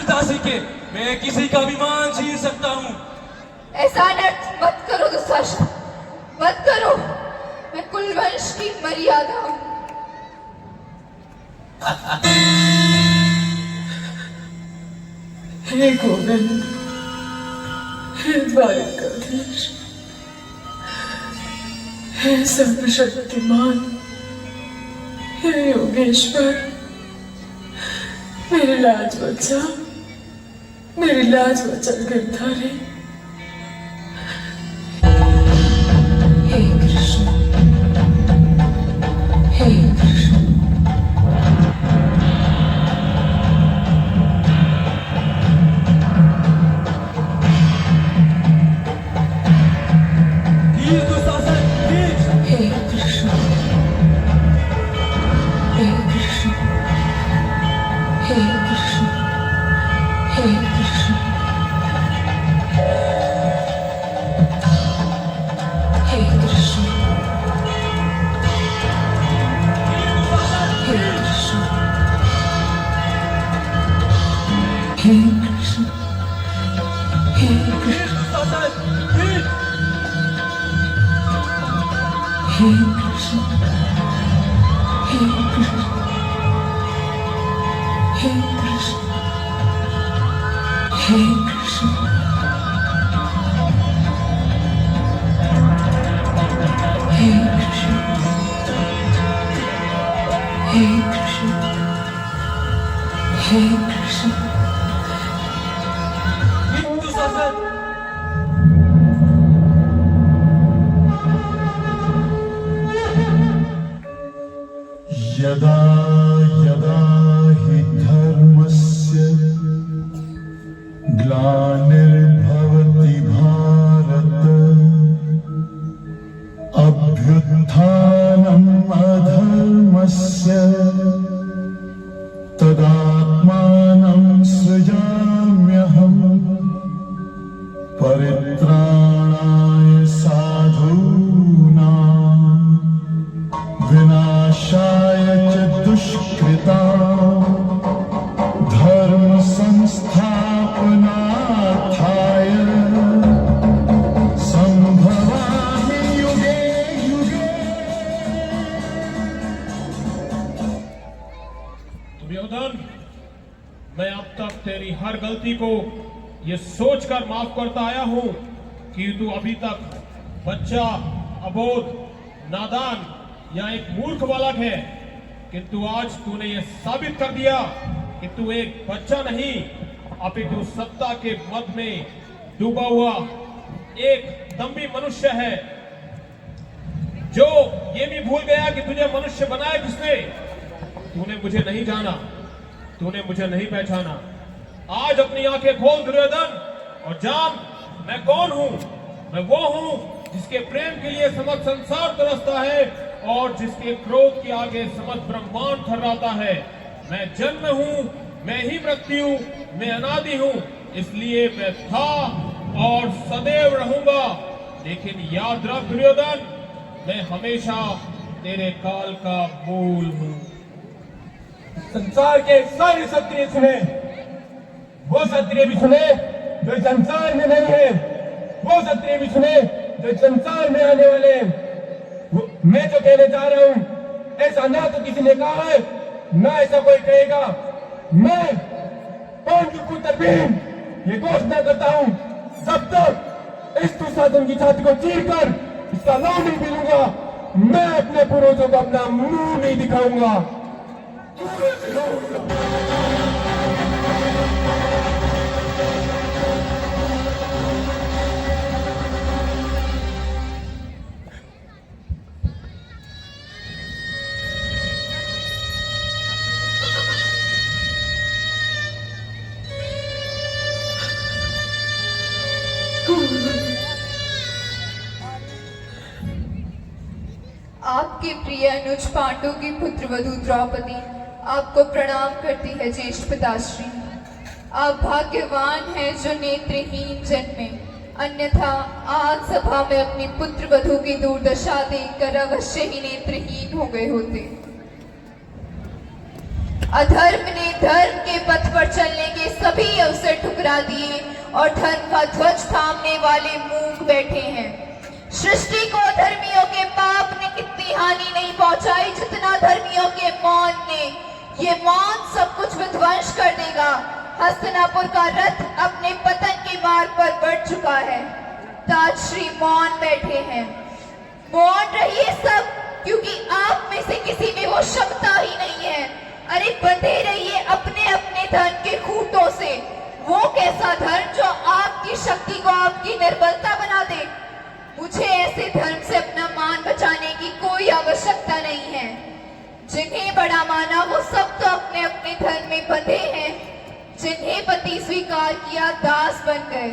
वीरदासी के मैं किसी का विमान छीन सकता हूँ। ऐसा अनर्थ मत करो दुशासन, मत करो। मैं कुलवंश की मर्यादा हूँ। हे गोविंद, हे द्वारिकाधीश, हे सर्वशक्तिमान, हे योगेश्वर, मेरी लाज बचा, मेरी लाज बचा गिरधारी। हे कृष्ण, हे कृष्ण। वीर दुशासन, वीर। हे कृष्ण, हे कृष्ण, हे कृष्ण, हे कृष्ण, हे कृष्ण, हे कृष्ण, हे कृष्ण, हे वीर कृष्ण, दुशासन, वीर। हे कृष्ण, हे कृष्ण, हे कृष्ण, हे कृष्ण, हे कृष्ण, हे कृष्ण, हे कृष्ण। वीर दुशासन। यदा यदा हि धर्मस्य ग्लानिर्भवति भारत अभ्युत्थानम् अधर्मस्य तदात्मानं सृजाम्यहम् परित्राणाय साधूनां विनाशाय च दुष्कृतां धर्म संस्थापनार्थाय संभवामि युगे युगे। दुर्योधन, मैं अब तक तेरी हर गलती को ये सोचकर माफ करता आया हूं कि तू अभी तक बच्चा, अबोध, नादान या एक मूर्ख बालक है, किंतु आज तूने ये साबित कर दिया कि तू एक बच्चा नहीं अपितु सत्ता के मद में डूबा हुआ एक दम्भी मनुष्य है, जो ये भी भूल गया कि तुझे मनुष्य बनाया किसने। तूने मुझे नहीं जाना, तूने मुझे नहीं पहचाना। आज अपनी आंखें खोल दुर्योधन और जान मैं कौन हूं। मैं वो हूं जिसके प्रेम के लिए समस्त संसार तरसता है और जिसके क्रोध के आगे समस्त ब्रह्मांड थर्राता है। मैं जन्म हूं, मैं ही मृत्यु, मैं अनादि हूं, इसलिए मैं था और सदैव रहूंगा। लेकिन याद रख दुर्योधन, मैं हमेशा तेरे काल का मूल हूं। संसार के सारे क्षत्रिय सुने, वो क्षत्रिय भी सुने जो इस संसार में नहीं है, वो क्षत्रिय भी सुने जो इस संसार में आने वाले हैं। मैं जो कहने जा रहा हूं, ऐसा ना तो किसी ने कहा है, ना ऐसा कोई कहेगा। मैं पांडुपुत्र भीम ये घोषणा करता हूं, जब तक इस दुशासन की छाती को चीरकर इसका नाम नहीं मिलूंगा, मैं अपने पूर्वजों को अपना मुंह नहीं दिखाऊंगा। आपके प्रिय अनुज पांडु की पुत्रवधू द्रौपदी आपको प्रणाम करती है ज्येष्ठ पिताश्री। आप भाग्यवान हैं जो नेत्रहीन जन्मे, अन्यथा आज सभा में अपनी पुत्रवधू की दुर्दशा देखकर अवश्य ही नेत्रहीन हो गए होते। अधर्म ने धर्म के पथ पर चलने के सब सभी अवसर ठुकरा दिए और धर्म का ध्वज थामने वाले मूक बैठे हैं। सृष्टि को धर्मियों के पाप ने कितनी हानि नहीं पहुंचाई जितना धर्मियों के मौन ने। ये मौन सब कुछ विध्वंस कर देगा। हस्तिनापुर का रथ अपने पतन के मार्ग पर बढ़ चुका है। ताजश्री मौन बैठे हैं। मौन रहिए सब, क्योंकि आप में से किसी में वो क्षमता ही नहीं है। अरे बंधे रहिए अपने अपने धन के खूंटों से। वो कैसा धन जो आपकी शक्ति को आपकी निर्बलता बना दे। मुझे ऐसे धर्म से अपना मान बचाने की कोई आवश्यकता नहीं है। जिन्हें बड़ा माना वो सब तो अपने अपने धर्म में बंधे हैं। जिन्हें पति स्वीकार किया दास बन गए।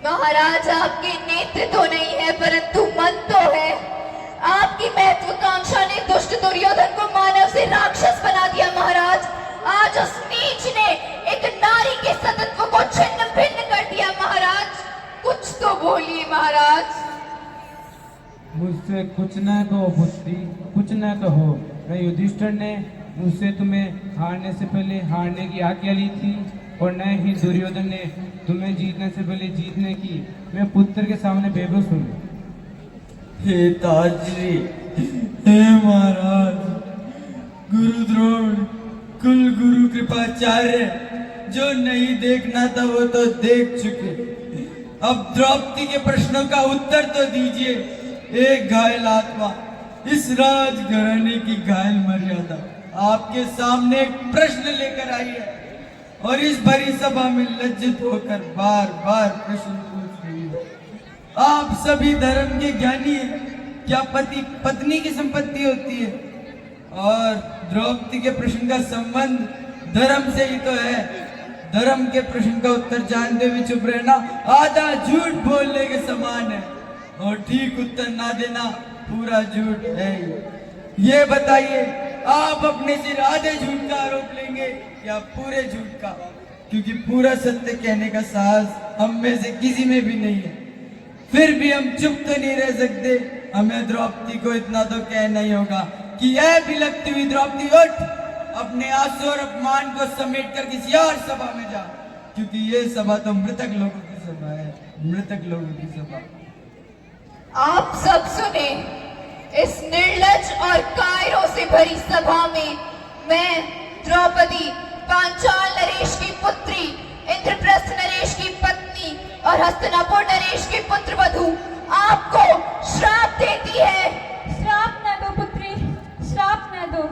महाराज, आपके नेत्र तो नहीं है परंतु मन तो है। आपकी महत्वाकांक्षा ने दुष्ट दुर्योधन को मानव से राक्षस बना दिया। महाराज, आज उस नीच ने एक नारी के सतत्व को छिन्न भिन्न कर दिया। महाराज, कुछ तो बोलिए महाराज। मुझसे कुछ न कहो पुत्री, कुछ न कहो। न युधिष्ठिर ने मुझसे तुम्हें हारने से पहले हारने की आज्ञा ली थी और न ही दुर्योधन ने तुम्हें जीतने से पहले जीतने की। मैं पुत्र के सामने बेबस हूँ। हे ताजश्री, हे महाराज, गुरु द्रोण, कुल गुरु कृपाचार्य, जो नहीं देखना था वो तो देख चुके। अब द्रौपदी के प्रश्नों का उत्तर तो दीजिए। एक घायल आत्मा, इस राजघराने की घायल मर्यादा आपके सामने एक प्रश्न लेकर आई है और इस भरी सभा में लज्जित होकर बार बार प्रश्न पूछ रही है। आप सभी धर्म के ज्ञानी हैं। क्या पति पत्नी की संपत्ति होती है? और द्रौपदी के प्रश्न का संबंध धर्म से ही तो है। धर्म के प्रश्न का उत्तर जानते हुए चुप रहना आधा झूठ बोलने के समान है और ठीक उत्तर ना देना पूरा झूठ है। ये बताइए, आप अपने सिर आधे झूठ का आरोप लेंगे या पूरे झूठ का? क्योंकि पूरा सत्य कहने का साहस हम में से किसी में भी नहीं है। फिर भी हम चुप तो नहीं रह सकते। हमें द्रौपदी को इतना तो कहना ही होगा कि यह बिलखती हुई द्रौपदी, उठ, अपने आंसू और अपमान को समेट कर किसी और सभा में जा, क्योंकि ये सभा तो मृतक लोगों की सभा है, मृतक लोगों की सभा। आप सब सुने, इस निर्लज और कायरों से भरी सभा में मैं द्रौपदी, पांचाल नरेश की पुत्री, इंद्रप्रस्थ नरेश की पत्नी और हस्तिनापुर नरेश के पुत्र वधू आपको श्राप देती है। श्राप न दो पुत्री, श्राप न दो।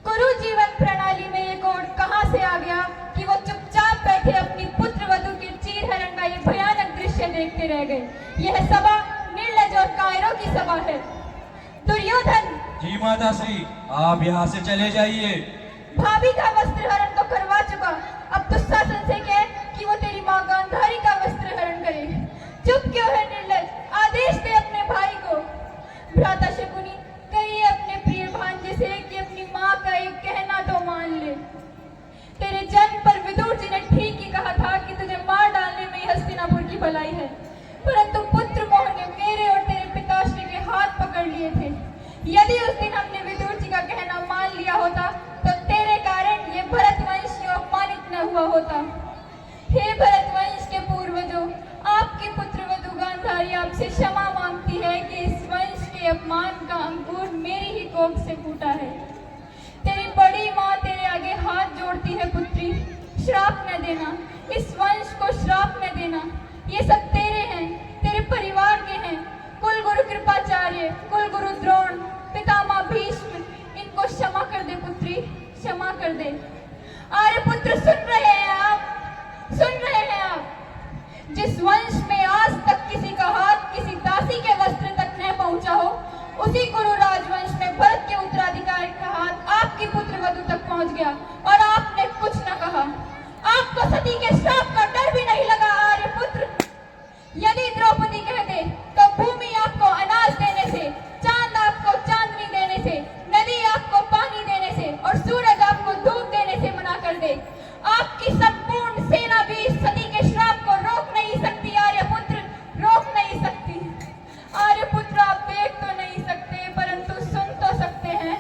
कुरु जीवन प्रणाली में ये कोड कहां से आ गया कि वो चुपचाप बैठे अपनी पुत्र वधू के चीरहरण का ये भयानक दृश्य देखते रह गए। यह सभा निर्लज और कायरों की सभा है। दुर्योधन! जी माता श्री, आप यहाँ से चले जाइए। भाभी का वस्त्र हरण तो करवा चुका, अब दुशासन से कह कि वो तेरी माँ गांधारी का वस्त्र हरण करे। चुप क्यों है निर्लज? आदेश दे अपने भाई को। भ्राता शकुनी, कहिए अपने प्रिय भांजे से कि अपनी माँ का एक कहना तो मान ले। तेरे जन्म पर विदुर जी ने ठीक ही कहा था कि तुझे मार डालने में ही हस्तिनापुर की भलाई है, परंतु पुत्र मोह ने मेरे और तेरे पिताश्री के हाथ पकड़ लिए थे। यदि उस दिन हमने विदुर जी का कहना मान लिया होता तो तेरे कारण ये भरतवंश अपमानित न हुआ होता। हे भरतवंश के पूर्वजों, आपकी पुत्रवधू गांधारी आपसे क्षमा मांगती है कि इस वंश के अपमान का अंकुर मेरी ही कोख से फूटा है। तेरी बड़ी माँ तेरे आगे हाथ जोड़ती है पुत्री, श्राप न देना, इस वंश को श्राप न देना। ये सब तेरे हैं, तेरे परिवार के हैं। कुल गुरु कृपाचार्य, कुल गुरु द्रोण, पितामह भीष्म, इनको क्षमा कर दे पुत्री, क्षमा कर दे। आर्य पुत्र, सुन रहे हैं आप? सुन रहे हैं आप? जिस वंश में आज तक किसी का हाथ किसी दासी के वस्त्र तक न पहुंचा हो, उसी कुरु राजवंश में भरत के उत्तराधिकारी का हाथ आपकी पुत्र वधू तक पहुंच गया और आपने कुछ न कहा। आपको सती के श्राप का डर भी नहीं लगा आर्य पुत्र। यदि द्रौपदी कह दे तो भूमि आपको अनाज देने से, चांद आपको चांदनी देने से, नदी आपको पानी देने से और सूरज आपको धूप देने से मना कर दे, आपकी संपूर्ण सेना भी इस सती के श्राप को रोक नहीं सकती। आर्यपुत्र, रोक नहीं सकती। आर्यपुत्र, आप देख तो नहीं सकते परंतु सुन तो सकते हैं।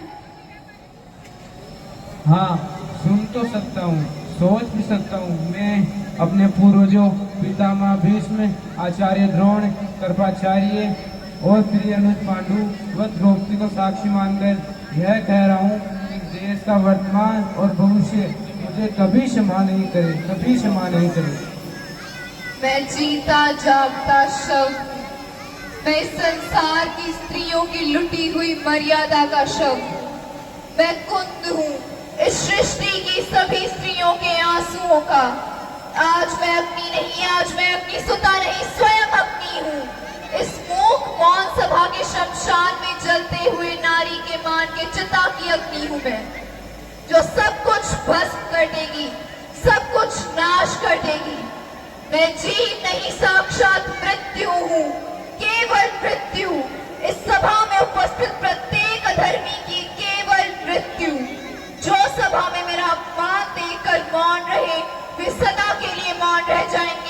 हाँ, सुन तो सकता हूँ, सोच भी सकता हूँ। मैं अपने पूर्वजों पितामह भीष्म, आचार्य द्रोण, कृपाचार्य और प्रिय अनुज पांडु व द्रौपदी को साक्षी मानकर यह कह रहा हूँ कि देश का वर्तमान और भविष्य मुझे कभी क्षमा नहीं करे, कभी क्षमा नहीं करे। मैं जीता जागता शव हूँ। मैं इस संसार की स्त्रियों की लुटी हुई मर्यादा का शव हूँ। मैं कुंद हूँ, इस सृष्टि की सभी स्त्रियों के आंसुओं का। आज मैं अपनी नहीं, आज मैं अपनी सुता नहीं, स्वयं अपनी हूँ। इस मूक मौन सभा के शमशान में जलते हुए नारी के मान के चिता की अग्नि हूँ मैं, जो सब कुछ भस्म कर देगी, सब कुछ नाश कर देगी। मैं जीव नहीं, साक्षात मृत्यु हूँ, केवल मृत्यु। इस सभा में उपस्थित प्रत्येक अधर्मी की केवल मृत्यु। जो सभा में मेरा अपमान देखकर मौन रहे, वे सदा के लिए मौन रह जाएंगे।